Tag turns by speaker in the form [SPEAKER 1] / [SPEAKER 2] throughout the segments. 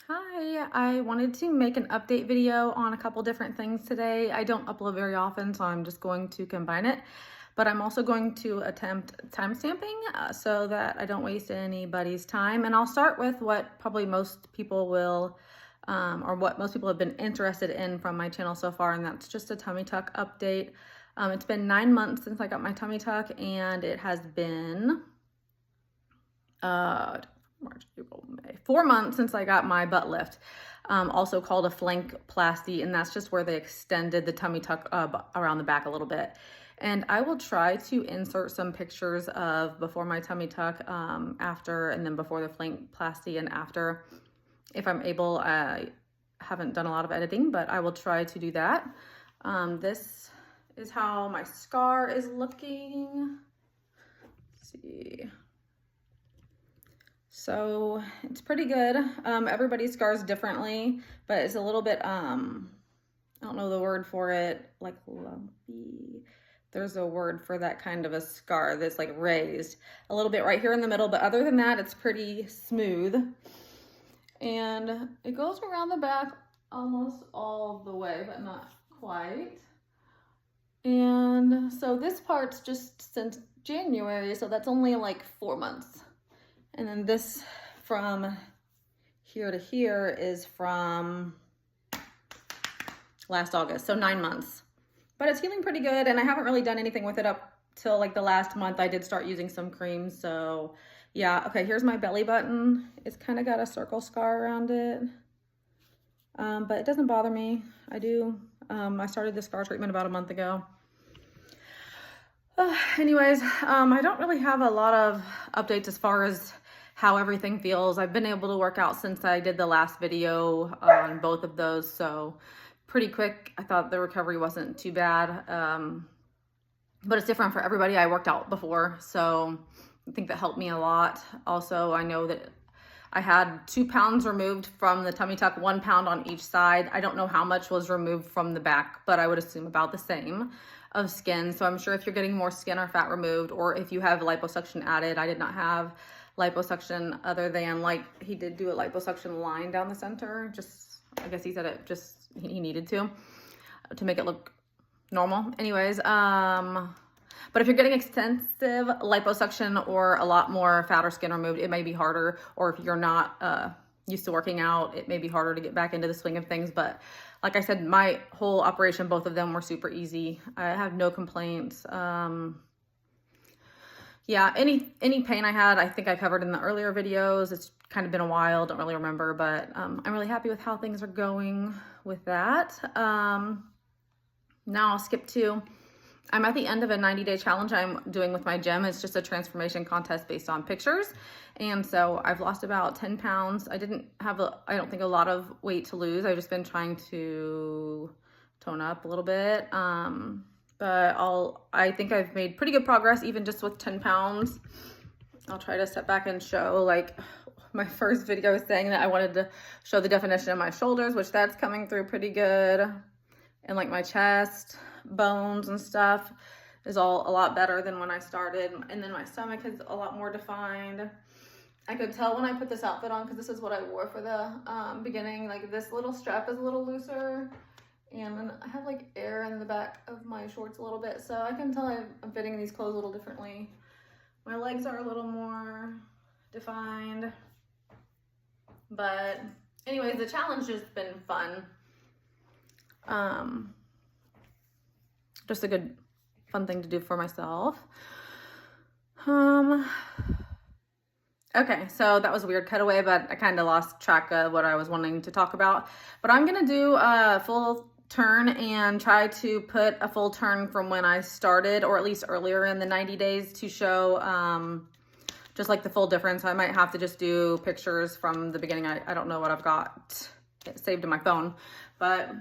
[SPEAKER 1] Hi, I wanted to make an update video on a couple different things today. I don't upload very often, so I'm just going to combine it. But I'm also going to attempt timestamping so that I don't waste anybody's time. And I'll start with what probably most people will, or what most people have been interested in from my channel so far, and that's just a tummy tuck update. It's been 9 months since I got my tummy tuck, and it has been March, April, May, 4 months since I got my butt lift, also called a flankplasty, and that's just where they extended the tummy tuck around the back a little bit. And I will try to insert some pictures of before my tummy tuck, after, and then before the flankplasty and after, if I'm able. I haven't done a lot of editing, but I will try to do that. This is how my scar is looking. Let's see. So it's pretty good. Everybody scars differently, but it's a little bit, I don't know the word for it, like lumpy. There's a word for that kind of a scar that's like raised a little bit right here in the middle, but other than that, it's pretty smooth. And it goes around the back almost all the way, but not quite. And so this part's just since January, so that's only like 4 months. And then this from here to here is from last August, so 9 months. But it's healing pretty good, and I haven't really done anything with it up till like the last month. I did start using some creams, so yeah. Okay, here's my belly button. It's kind of got a circle scar around it, but it doesn't bother me. I started the scar treatment about a month ago. Anyways, I don't really have a lot of updates as far as how everything feels. I've been able to work out since I did the last video on both of those, so pretty quick. I thought the recovery wasn't too bad, but it's different for everybody. I worked out before, so I think that helped me a lot. Also, I know that I had 2 pounds removed from the tummy tuck, 1 pound on each side. I don't know how much was removed from the back, but I would assume about the same of skin. So I'm sure if you're getting more skin or fat removed, or if you have liposuction added, I did not have liposuction other than, like, he did do a liposuction line down the center. Just, I guess he said it just, he needed to make it look normal. Anyways, but if you're getting extensive liposuction or a lot more fat or skin removed, it may be harder. Or if you're not used to working out, it may be harder to get back into the swing of things. But like I said, my whole operation, both of them were super easy. I have no complaints. Yeah, any pain I had, I think I covered in the earlier videos. It's kind of been a while, don't really remember, but I'm really happy with how things are going with that. Now I'll skip to, I'm at the end of a 90-day challenge I'm doing with my gym. It's just a transformation contest based on pictures. And so I've lost about 10 pounds. I didn't have, I don't think, a lot of weight to lose. I've just been trying to tone up a little bit. But I think I've made pretty good progress, even just with 10 pounds. I'll try to step back and show, like, my first video was saying that I wanted to show the definition of my shoulders, which that's coming through pretty good. And like my chest, bones and stuff is all a lot better than when I started. And then my stomach is a lot more defined. I could tell when I put this outfit on, because this is what I wore for the beginning, like this little strap is a little looser. And then I have like air in the back of my shorts a little bit. So I can tell I'm fitting these clothes a little differently. My legs are a little more defined. But anyways, the challenge has been fun. Just a good, fun thing to do for myself. Okay, so that was a weird cutaway, but I kind of lost track of what I was wanting to talk about. But I'm gonna do a full turn and try to put a full turn from when I started, or at least earlier in the 90 days, to show just like the full difference. I might have to just do pictures from the beginning. I don't know what I've got saved in my phone, but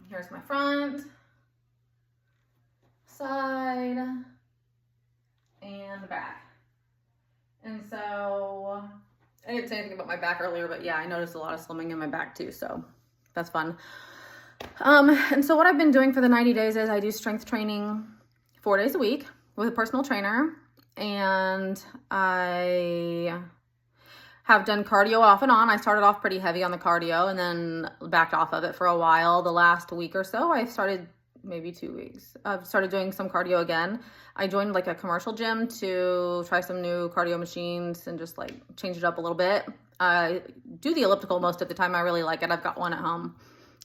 [SPEAKER 1] here's my front, side, and the back. And so I didn't say anything about my back earlier, but yeah, I noticed a lot of slimming in my back too, so that's fun. And so what I've been doing for the 90 days is I do strength training 4 days a week with a personal trainer, and I have done cardio off and on. I started off pretty heavy on the cardio and then backed off of it for a while. The last week or so, I started, maybe 2 weeks, I've started doing some cardio again. I joined like a commercial gym to try some new cardio machines and just like change it up a little bit. I do the elliptical most of the time. I really like it. I've got one at home.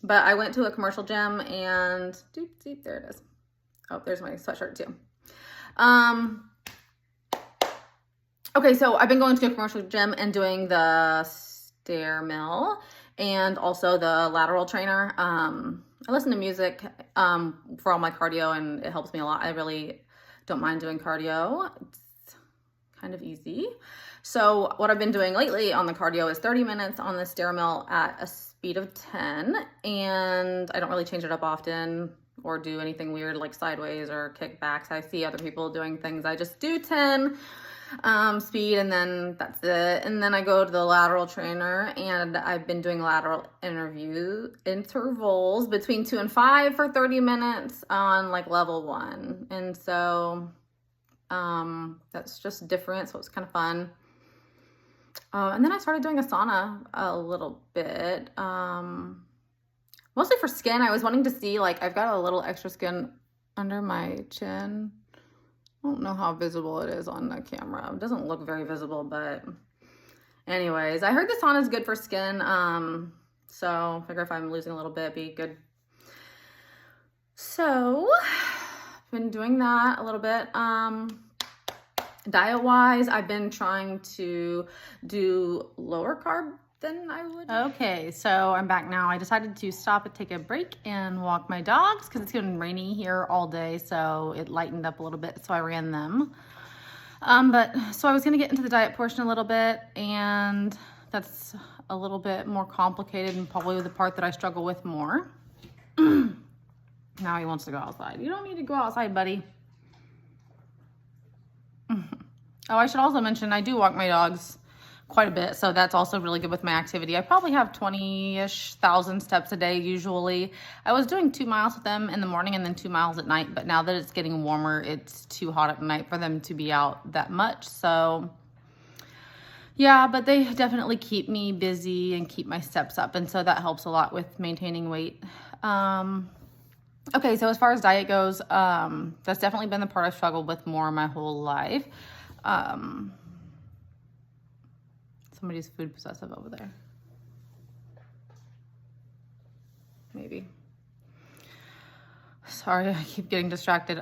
[SPEAKER 1] But I went to a commercial gym and, there it is. Oh, there's my sweatshirt too. Okay, so I've been going to a commercial gym and doing the stair mill and also the lateral trainer. I listen to music for all my cardio and it helps me a lot. I really don't mind doing cardio. It's kind of easy. So what I've been doing lately on the cardio is 30 minutes on the stair mill at a speed of 10, and I don't really change it up often or do anything weird like sideways or kickbacks. I see other people doing things. I just do 10 speed and then that's it. And then I go to the lateral trainer and I've been doing lateral intervals between 2 and 5 for 30 minutes on like level 1. And so that's just different. So it's kind of fun. And then I started doing a sauna a little bit, mostly for skin. I was wanting to see, like, I've got a little extra skin under my chin. I don't know how visible it is on the camera. It doesn't look very visible, but anyways, I heard the sauna is good for skin. So I figure if I'm losing a little bit, it'd be good. So I've been doing that a little bit. Diet-wise, I've been trying to do lower carb than I would.
[SPEAKER 2] Okay, so I'm back now. I decided to stop and take a break and walk my dogs because it's getting rainy here all day, so it lightened up a little bit, so I ran them. So I was gonna get into the diet portion a little bit, and that's a little bit more complicated and probably the part that I struggle with more. Now he wants to go outside. You don't need to go outside, buddy. Oh, I should also mention I do walk my dogs quite a bit, so that's also really good with my activity. I probably have 20-ish thousand steps a day usually. I was doing 2 miles with them in the morning and then 2 miles at night, but now that it's getting warmer, it's too hot at night for them to be out that much. So yeah, but they definitely keep me busy and keep my steps up, and so that helps a lot with maintaining weight. Okay, so as far as diet goes, that's definitely been the part I've struggled with more my whole life. Somebody's food possessive over there. Maybe. Sorry, I keep getting distracted.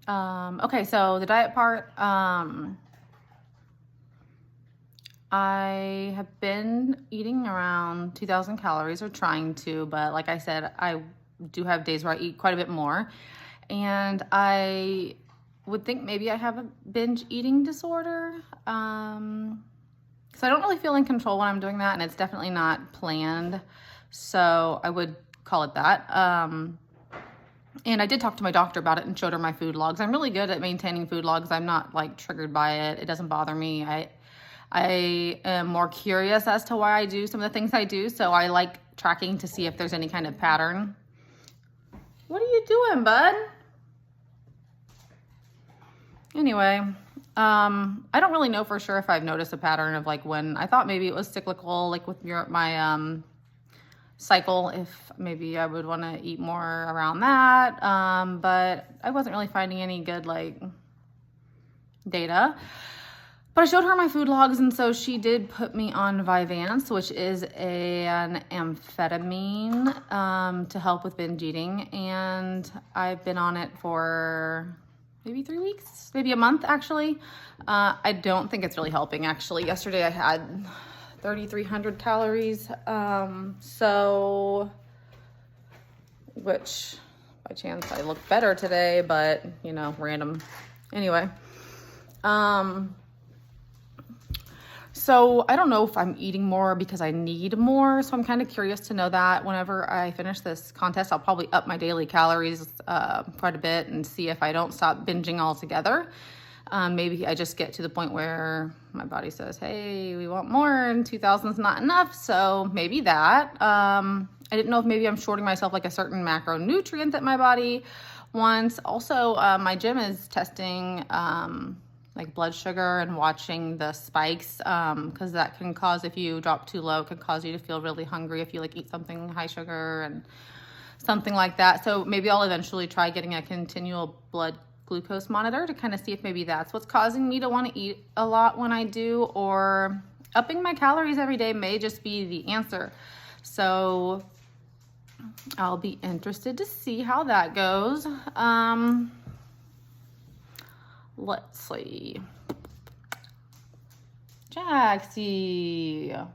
[SPEAKER 2] Okay, so the diet part, I have been eating around 2,000 calories or trying to, but like I said, I do have days where I eat quite a bit more. And I would think maybe I have a binge eating disorder. So I don't really feel in control when I'm doing that, and it's definitely not planned. So I would call it that. And I did talk to my doctor about it and showed her my food logs. I'm really good at maintaining food logs. I'm not like triggered by it. It doesn't bother me. I am more curious as to why I do some of the things I do. So I like tracking to see if there's any kind of pattern. What are you doing, bud? Anyway, I don't really know for sure if I've noticed a pattern of like when I thought maybe it was cyclical, like with my cycle, if maybe I would want to eat more around that. But I wasn't really finding any good like data. But I showed her my food logs, and so she did put me on Vyvanse, which is an amphetamine to help with binge eating. And I've been on it for maybe 3 weeks, maybe a month actually. I don't think it's really helping actually. Yesterday I had 3,300 calories. Which by chance I look better today, but you know, random. Anyway. So I don't know if I'm eating more because I need more. So I'm kind of curious to know that. Whenever I finish this contest, I'll probably up my daily calories quite a bit and see if I don't stop binging altogether. Maybe I just get to the point where my body says, hey, we want more and 2,000 is not enough. So maybe that. I didn't know if maybe I'm shorting myself like a certain macronutrient that my body wants. Also, my gym is testing like blood sugar and watching the spikes, because that can cause, if you drop too low, it can cause you to feel really hungry if you like eat something high sugar and something like that. So maybe I'll eventually try getting a continual blood glucose monitor to kind of see if maybe that's what's causing me to want to eat a lot when I do, or upping my calories every day may just be the answer. So I'll be interested to see how that goes. Let's see. Jaxie.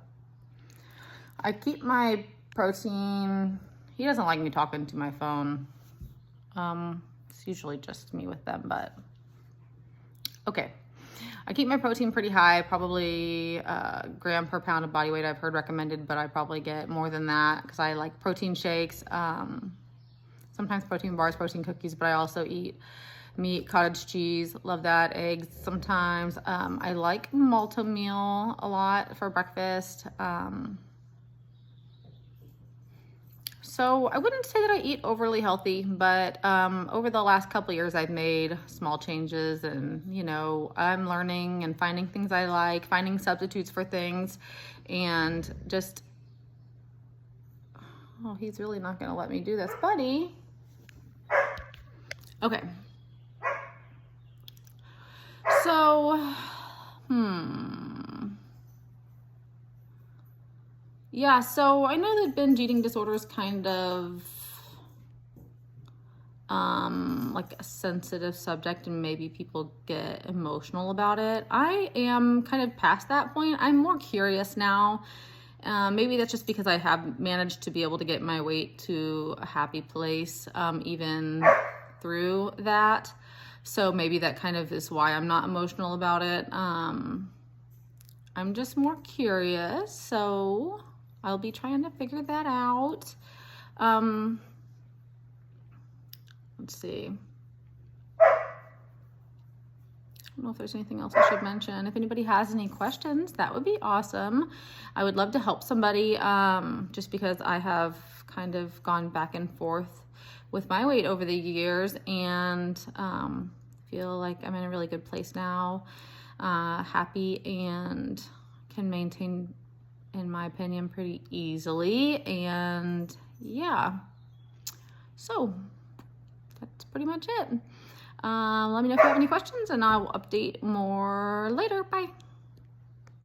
[SPEAKER 2] I keep my protein. He doesn't like me talking to my phone. It's usually just me with them, but okay. I keep my protein pretty high, probably a gram per pound of body weight I've heard recommended, but I probably get more than that because I like protein shakes, sometimes protein bars, protein cookies, but I also eat meat, cottage cheese, love that, eggs sometimes. I like malto meal a lot for breakfast. So I wouldn't say that I eat overly healthy, but over the last couple of years, I've made small changes, and you know, I'm learning and finding things I like, finding substitutes for things, and just, oh, he's really not gonna let me do this, buddy. Okay. So, yeah, so I know that binge eating disorder is kind of like a sensitive subject, and maybe people get emotional about it. I am kind of past that point. I'm more curious now. Maybe that's just because I have managed to be able to get my weight to a happy place, even through that. So maybe that kind of is why I'm not emotional about it. I'm just more curious, so I'll be trying to figure that out. Let's see. I don't know if there's anything else I should mention. If anybody has any questions, that would be awesome. I would love to help somebody, just because I have kind of gone back and forth with my weight over the years, and feel like I'm in a really good place now, happy, and can maintain, in my opinion, pretty easily. And yeah, so that's pretty much it. Let me know if you have any questions, and I'll update more later. Bye.